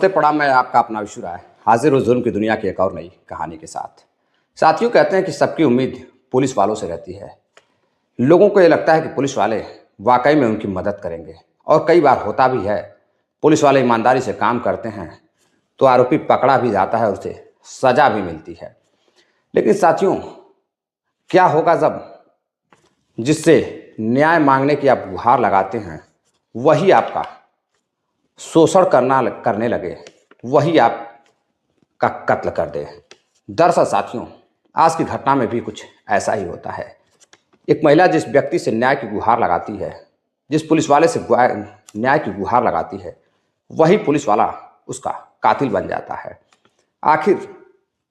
पड़ा मैं आपका अपना विशु राय हाजिर हूँ जुल्म की दुनिया की एक और नई कहानी के साथ। साथियों, कहते हैं कि सबकी उम्मीद पुलिस वालों से रहती है। लोगों को ये लगता है कि पुलिस वाले वाकई में उनकी मदद करेंगे, और कई बार होता भी है। पुलिस वाले ईमानदारी से काम करते हैं तो आरोपी पकड़ा भी जाता है और उसे सजा भी मिलती है। लेकिन साथियों, क्या होगा जब जिससे न्याय मांगने की आप गुहार लगाते हैं वही आपका शोषण करने लगे, वही आपका कत्ल कर दे। दरअसल साथियों, आज की घटना में भी कुछ ऐसा ही होता है। एक महिला जिस व्यक्ति से न्याय की गुहार लगाती है, जिस पुलिस वाले से न्याय की गुहार लगाती है, वही पुलिस वाला उसका कातिल बन जाता है। आखिर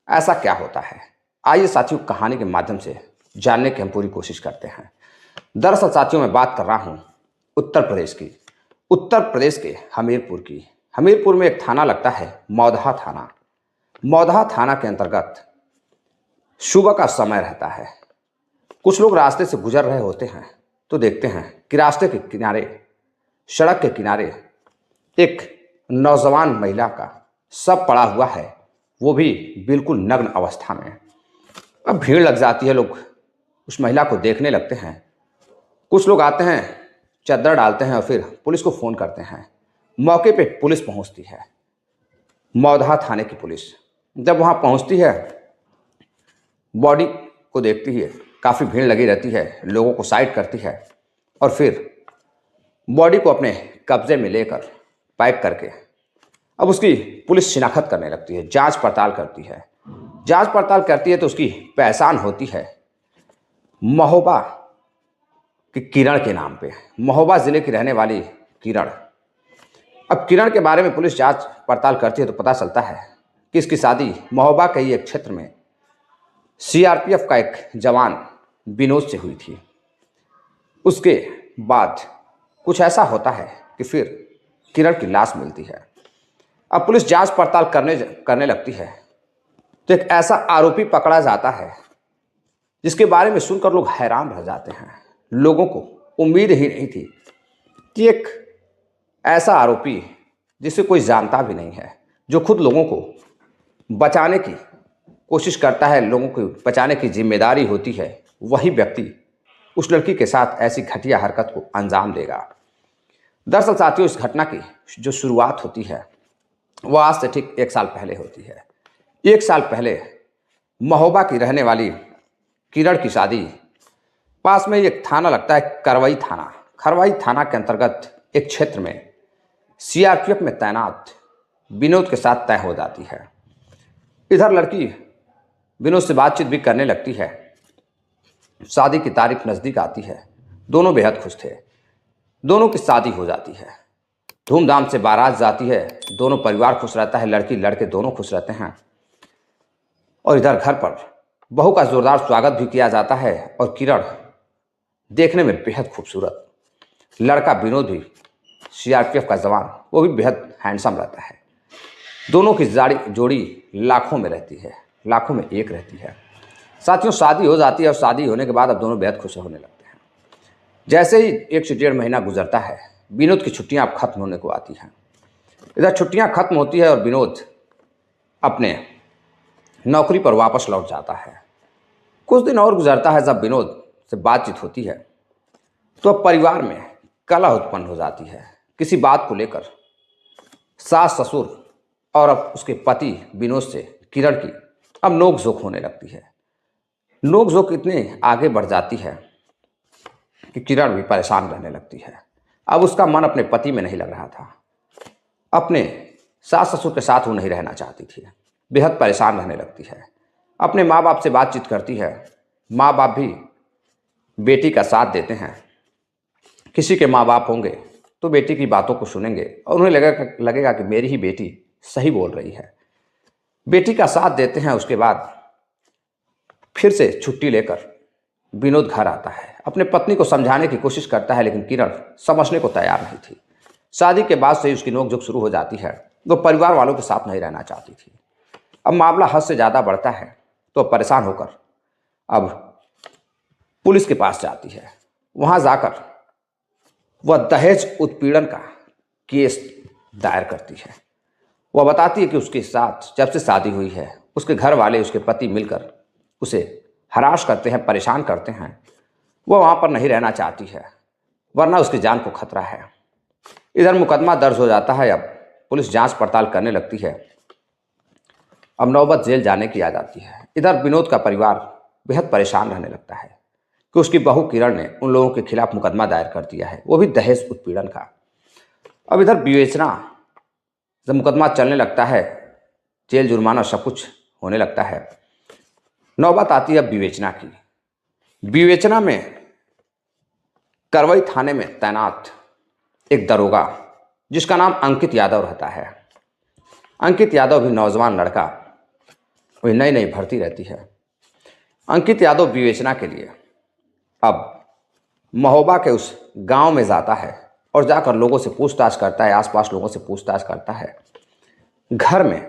ऐसा क्या होता है? आइए साथियों, कहानी के माध्यम से जानने की हम पूरी कोशिश करते हैं। दरअसल साथियों, मैं बात कर रहा हूँ उत्तर प्रदेश की, उत्तर प्रदेश के हमीरपुर की। हमीरपुर में एक थाना लगता है मौदहा थाना। मौदहा थाना के अंतर्गत सुबह का समय रहता है। कुछ लोग रास्ते से गुजर रहे होते हैं तो देखते हैं कि रास्ते के किनारे, सड़क के किनारे एक नौजवान महिला का शव पड़ा हुआ है, वो भी बिल्कुल नग्न अवस्था में। अब भीड़ लग जाती है, लोग उस महिला को देखने लगते हैं। कुछ लोग आते हैं, चद्दर डालते हैं और फिर पुलिस को फ़ोन करते हैं। मौके पे पुलिस पहुंचती है, मौदहा थाने की पुलिस। जब वहां पहुंचती है, बॉडी को देखती है, काफ़ी भीड़ लगी रहती है, लोगों को साइड करती है और फिर बॉडी को अपने कब्जे में लेकर पैक करके अब उसकी पुलिस शिनाख्त करने लगती है, जांच पड़ताल करती है। जांच पड़ताल करती है तो उसकी पहचान होती है महोबा कि किरण के नाम पे। महोबा ज़िले की रहने वाली किरण। अब किरण के बारे में पुलिस जांच पड़ताल करती है तो पता चलता है कि इसकी शादी महोबा के ही एक क्षेत्र में सीआरपीएफ का एक जवान विनोद से हुई थी। उसके बाद कुछ ऐसा होता है कि फिर किरण की लाश मिलती है। अब पुलिस जांच पड़ताल करने लगती है तो एक ऐसा आरोपी पकड़ा जाता है जिसके बारे में सुनकर लोग हैरान रह जाते हैं। लोगों को उम्मीद ही नहीं थी कि एक ऐसा आरोपी जिसे कोई जानता भी नहीं है, जो खुद लोगों को बचाने की कोशिश करता है, लोगों को बचाने की जिम्मेदारी होती है, वही व्यक्ति उस लड़की के साथ ऐसी घटिया हरकत को अंजाम देगा। दरअसल साथियों, इस घटना की जो शुरुआत होती है वो आज से ठीक 1 साल पहले होती है। 1 साल पहले महोबा की रहने वाली किरण की शादी पास में एक थाना लगता है करवई थाना। खरवाई थाना के अंतर्गत एक क्षेत्र में सीआरपीएफ में तैनात विनोद के साथ तय हो जाती है। इधर लड़की विनोद से बातचीत भी करने लगती है। शादी की तारीख नज़दीक आती है। दोनों बेहद खुश थे। दोनों की शादी हो जाती है, धूमधाम से बारात जाती है, दोनों परिवार खुश रहता है, लड़की लड़के दोनों खुश रहते हैं। और इधर घर पर बहू का जोरदार स्वागत भी किया जाता है और किरण देखने में बेहद खूबसूरत, लड़का विनोद भी सीआरपीएफ का जवान, वो भी बेहद हैंडसम रहता है। दोनों की जोड़ी लाखों में रहती है, लाखों में एक रहती है। साथियों, शादी हो जाती है और शादी होने के बाद अब दोनों बेहद खुश होने लगते हैं। जैसे ही 1 से 1.5 महीना गुजरता है, विनोद की छुट्टियां अब खत्म होने को आती हैं। इधर छुट्टियां खत्म होती है और विनोद अपने नौकरी पर वापस लौट जाता है। कुछ दिन और गुजरता है, जब विनोद से बातचीत होती है तो अब परिवार में कलह उत्पन्न हो जाती है किसी बात को लेकर। सास ससुर और अब उसके पति विनोद से किरण की अब नोकझोंक होने लगती है। नोकझोंक इतने आगे बढ़ जाती है कि किरण भी परेशान रहने लगती है। अब उसका मन अपने पति में नहीं लग रहा था, अपने सास ससुर के साथ वो नहीं रहना चाहती थी, बेहद परेशान रहने लगती है। अपने माँ बाप से बातचीत करती है, माँ बाप भी बेटी का साथ देते हैं। किसी के माँ बाप होंगे तो बेटी की बातों को सुनेंगे और उन्हें लगेगा कि मेरी ही बेटी सही बोल रही है, बेटी का साथ देते हैं। उसके बाद फिर से छुट्टी लेकर विनोद घर आता है, अपने पत्नी को समझाने की कोशिश करता है, लेकिन किरण समझने को तैयार नहीं थी। शादी के बाद से ही उसकी नोकझोंक शुरू हो जाती है। वो परिवार वालों के साथ नहीं रहना चाहती थी। अब मामला हद से ज़्यादा बढ़ता है तो परेशान होकर अब पुलिस के पास जाती है। वहाँ जाकर वह दहेज उत्पीड़न का केस दायर करती है। वह बताती है कि उसके साथ जब से शादी हुई है उसके घर वाले, उसके पति मिलकर उसे हरास करते हैं, परेशान करते हैं। वह वहाँ पर नहीं रहना चाहती है, वरना उसकी जान को खतरा है। इधर मुकदमा दर्ज हो जाता है। अब पुलिस जांच पड़ताल करने लगती है। अब नौबत जेल जाने की आ जाती है। इधर विनोद का परिवार बेहद परेशान रहने लगता है कि उसकी बहू किरण ने उन लोगों के खिलाफ मुकदमा दायर कर दिया है, वो भी दहेज उत्पीड़न का। अब इधर विवेचना, जब मुकदमा चलने लगता है, जेल जुर्माना सब कुछ होने लगता है, नौबत आती है अब विवेचना की। विवेचना में करवई थाने में तैनात एक दरोगा जिसका नाम अंकित यादव रहता है। अंकित यादव भी नौजवान लड़का, वही नई नई भर्ती रहती है। अंकित यादव विवेचना के लिए अब महोबा के उस गांव में जाता है और जाकर लोगों से पूछताछ करता है, आसपास लोगों से पूछताछ करता है, घर में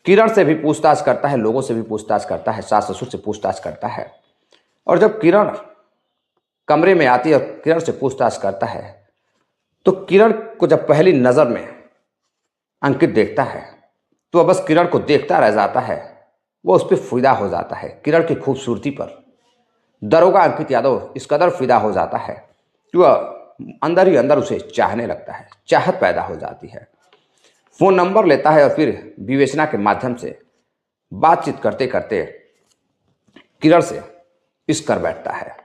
किरण से भी पूछताछ करता है, लोगों से भी पूछताछ करता है, सास ससुर से पूछताछ करता है। और जब किरण कमरे में आती है और किरण से पूछताछ करता है, तो किरण को जब पहली नज़र में अंकित देखता है तो वह बस किरण को देखता रह जाता है। वो उस पर फिदा हो जाता है। किरण की खूबसूरती पर दरोगा अंकित यादव इस कदर फिदा हो जाता है कि वह अंदर ही अंदर उसे चाहने लगता है, चाहत पैदा हो जाती है। फ़ोन नंबर लेता है और फिर विवेचना के माध्यम से बातचीत करते करते किरण से इश्क कर बैठता है।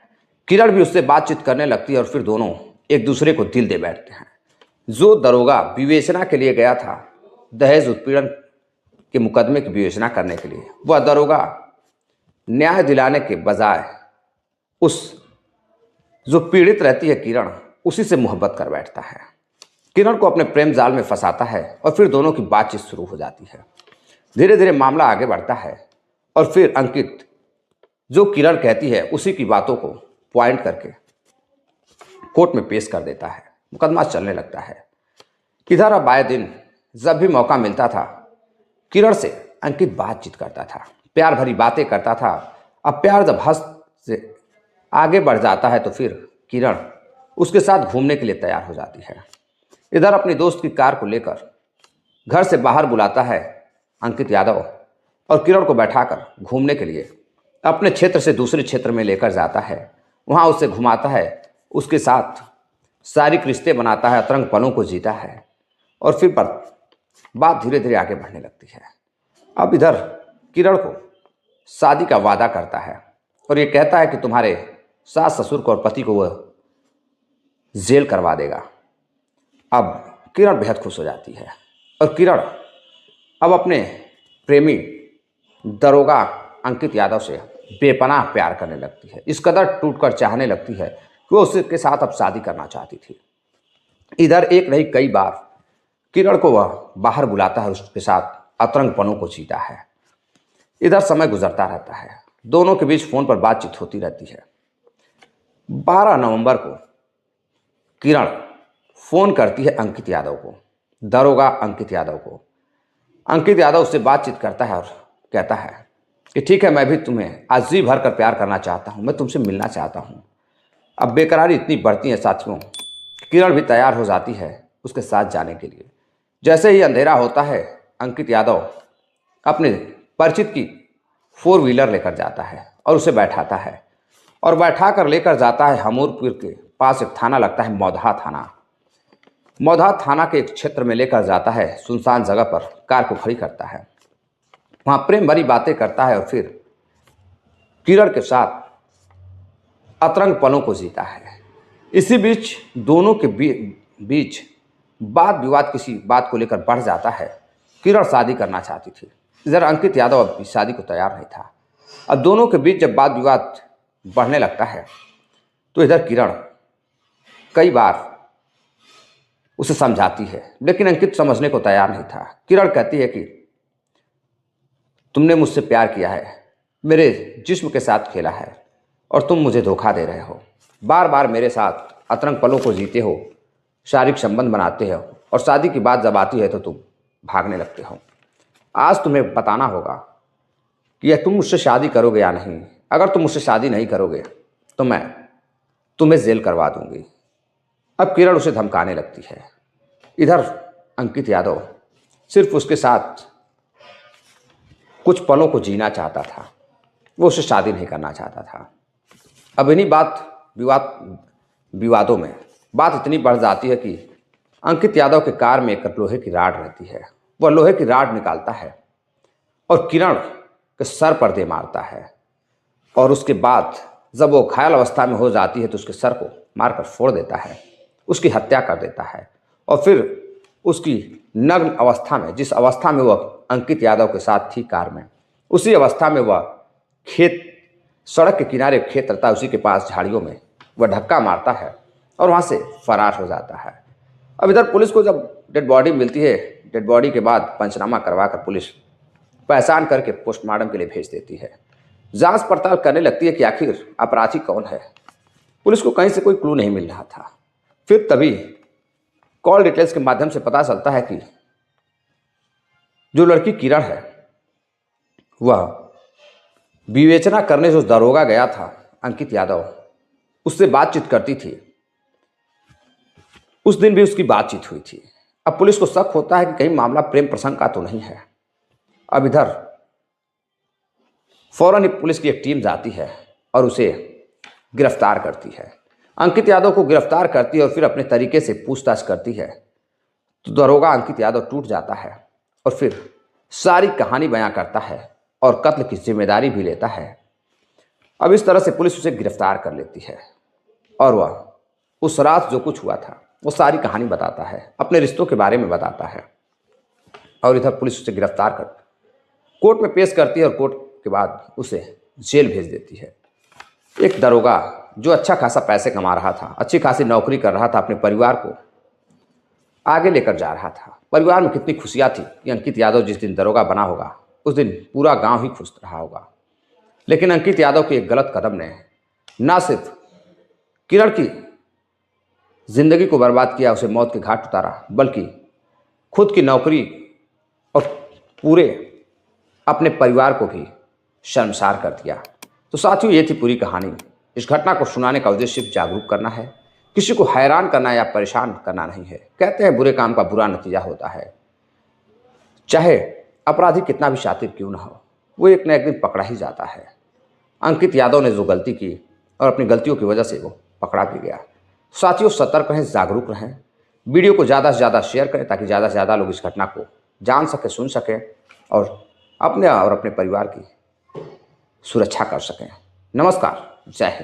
किरण भी उससे बातचीत करने लगती है और फिर दोनों एक दूसरे को दिल दे बैठते हैं। जो दरोगा विवेचना के लिए गया था, दहेज उत्पीड़न के मुकदमे की विवेचना करने के लिए, वह दरोगा न्याय दिलाने के बजाय उस जो पीड़ित रहती है किरण, उसी से मोहब्बत कर बैठता है। किरण को अपने प्रेम जाल में फंसाता है और फिर दोनों की बातचीत शुरू हो जाती है। धीरे धीरे मामला आगे बढ़ता है और फिर अंकित जो किरण कहती है उसी की बातों को पॉइंट करके कोर्ट में पेश कर देता है। मुकदमा चलने लगता है। इधर अब आए दिन जब भी मौका मिलता था, किरण से अंकित बातचीत करता था, प्यार भरी बातें करता था। अब प्यार जब हद से आगे बढ़ जाता है तो फिर किरण उसके साथ घूमने के लिए तैयार हो जाती है। इधर अपनी दोस्त की कार को लेकर घर से बाहर बुलाता है अंकित यादव और किरण को बैठाकर घूमने के लिए अपने क्षेत्र से दूसरे क्षेत्र में लेकर जाता है। वहाँ उसे घुमाता है, उसके साथ शारीरिक रिश्ते बनाता है, अतरंग पलों को जीता है और फिर पर बात धीरे धीरे आगे बढ़ने लगती है। अब इधर किरण को शादी का वादा करता है और ये कहता है कि तुम्हारे सास ससुर को और पति को वह जेल करवा देगा। अब किरण बेहद खुश हो जाती है और किरण अब अपने प्रेमी दरोगा अंकित यादव से बेपनाह प्यार करने लगती है। इस कदर टूटकर चाहने लगती है कि वो उसके साथ अब शादी करना चाहती थी। इधर एक नहीं कई बार किरण को वह बाहर बुलाता है, उसके साथ अतरंग पलों को जीता है। इधर समय गुजरता रहता है, दोनों के बीच फ़ोन पर बातचीत होती रहती है। 12 नवंबर को किरण फ़ोन करती है अंकित यादव को, दरोगा अंकित यादव को। अंकित यादव उससे बातचीत करता है और कहता है कि ठीक है, मैं भी तुम्हें आज जी भर कर प्यार करना चाहता हूँ, मैं तुमसे मिलना चाहता हूँ। अब बेकरारी इतनी बढ़ती है साथियों, किरण भी तैयार हो जाती है उसके साथ जाने के लिए। जैसे ही अंधेरा होता है, अंकित यादव अपने परिचित की 4 व्हीलर लेकर जाता है और उसे बैठाता है और बैठा कर लेकर जाता है हमूरपुर के पास एक थाना लगता है, मौधा थाना। मौधा थाना के एक क्षेत्र में लेकर जाता है, सुनसान जगह पर कार को खड़ी करता है। वहाँ प्रेम भरी बातें करता है और फिर किरण के साथ अतरंग पलों को जीता है। इसी बीच दोनों के बीच वाद विवाद किसी बात को लेकर बढ़ जाता है। किरण शादी करना चाहती थी, इधर अंकित यादव अब शादी को तैयार नहीं था। अब दोनों के बीच जब वाद विवाद बढ़ने लगता है तो इधर किरण कई बार उसे समझाती है, लेकिन अंकित समझने को तैयार नहीं था। किरण कहती है कि तुमने मुझसे प्यार किया है, मेरे जिस्म के साथ खेला है और तुम मुझे धोखा दे रहे हो। बार बार मेरे साथ अतरंग पलों को जीते हो, शारीरिक संबंध बनाते हो और शादी की बात जब आती है तो तुम भागने लगते हो। आज तुम्हें बताना होगा कि यह तुम मुझसे शादी करोगे या नहीं। अगर तुम मुझसे शादी नहीं करोगे तो मैं तुम्हें जेल करवा दूंगी। अब किरण उसे धमकाने लगती है। इधर अंकित यादव सिर्फ उसके साथ कुछ पलों को जीना चाहता था, वो उससे शादी नहीं करना चाहता था। अब इन्हीं विवादों में बात इतनी बढ़ जाती है कि अंकित यादव के कार में एक लोहे की राड रहती है। वह लोहे की राड निकालता है और किरण के सर पर दे मारता है, और उसके बाद जब वो घायल अवस्था में हो जाती है तो उसके सर को मारकर फोड़ देता है, उसकी हत्या कर देता है। और फिर उसकी नग्न अवस्था में, जिस अवस्था में वह अंकित यादव के साथ थी कार में, उसी अवस्था में वह सड़क के किनारे खेत रहता है, उसी के पास झाड़ियों में वह धक्का मारता है और वहाँ से फरार हो जाता है। अब इधर पुलिस को जब डेड बॉडी मिलती है, डेड बॉडी के बाद पंचनामा करवा कर पुलिस पहचान करके पोस्टमार्टम के लिए भेज देती है। जांच पड़ताल करने लगती है कि आखिर अपराधी कौन है। पुलिस को कहीं से कोई क्लू नहीं मिल रहा था। फिर तभी कॉल डिटेल्स के माध्यम से पता चलता है कि जो लड़की किरण है वह विवेचना करने जो दरोगा गया था अंकित यादव, उससे बातचीत करती थी। उस दिन भी उसकी बातचीत हुई थी। अब पुलिस को शक होता है कि कहीं मामला प्रेम प्रसंग का तो नहीं है। अब इधर फौरन ही पुलिस की एक टीम जाती है और उसे गिरफ्तार करती है। अंकित यादव को गिरफ्तार करती है और फिर अपने तरीके से पूछताछ करती है तो दरोगा अंकित यादव टूट जाता है और फिर सारी कहानी बयां करता है और कत्ल की जिम्मेदारी भी लेता है। अब इस तरह से पुलिस उसे गिरफ्तार कर लेती है और वह उस रात जो कुछ हुआ था वो सारी कहानी बताता है, अपने रिश्तों के बारे में बताता है। और इधर पुलिस उसे गिरफ्तार कर कोर्ट में पेश करती है और कोर्ट के बाद उसे जेल भेज देती है। एक दरोगा जो अच्छा खासा पैसे कमा रहा था, अच्छी खासी नौकरी कर रहा था, अपने परिवार को आगे लेकर जा रहा था। परिवार में कितनी खुशियाँ थी कि अंकित यादव जिस दिन दरोगा बना होगा उस दिन पूरा गांव ही खुश रहा होगा। लेकिन अंकित यादव के एक गलत कदम ने ना सिर्फ किरण की जिंदगी को बर्बाद किया, उसे मौत के घाट उतारा, बल्कि खुद की नौकरी और पूरे अपने परिवार को भी शर्मसार कर दिया। तो साथियों, ये थी पूरी कहानी। इस घटना को सुनाने का उद्देश्य सिर्फ जागरूक करना है, किसी को हैरान करना या परेशान करना नहीं है। कहते हैं बुरे काम का बुरा नतीजा होता है। चाहे अपराधी कितना भी शातिर क्यों ना हो, वो एक न एक दिन पकड़ा ही जाता है। अंकित यादव ने जो गलती की और अपनी गलतियों की वजह से वो पकड़ा भी गया। साथियों, सतर्क रहें, जागरूक रहें। वीडियो को ज़्यादा से ज़्यादा शेयर करें ताकि ज़्यादा से ज़्यादा लोग इस घटना को जान सकें, सुन सकें और अपने परिवार की सुरक्षा कर सकें। नमस्कार, जय हिंद।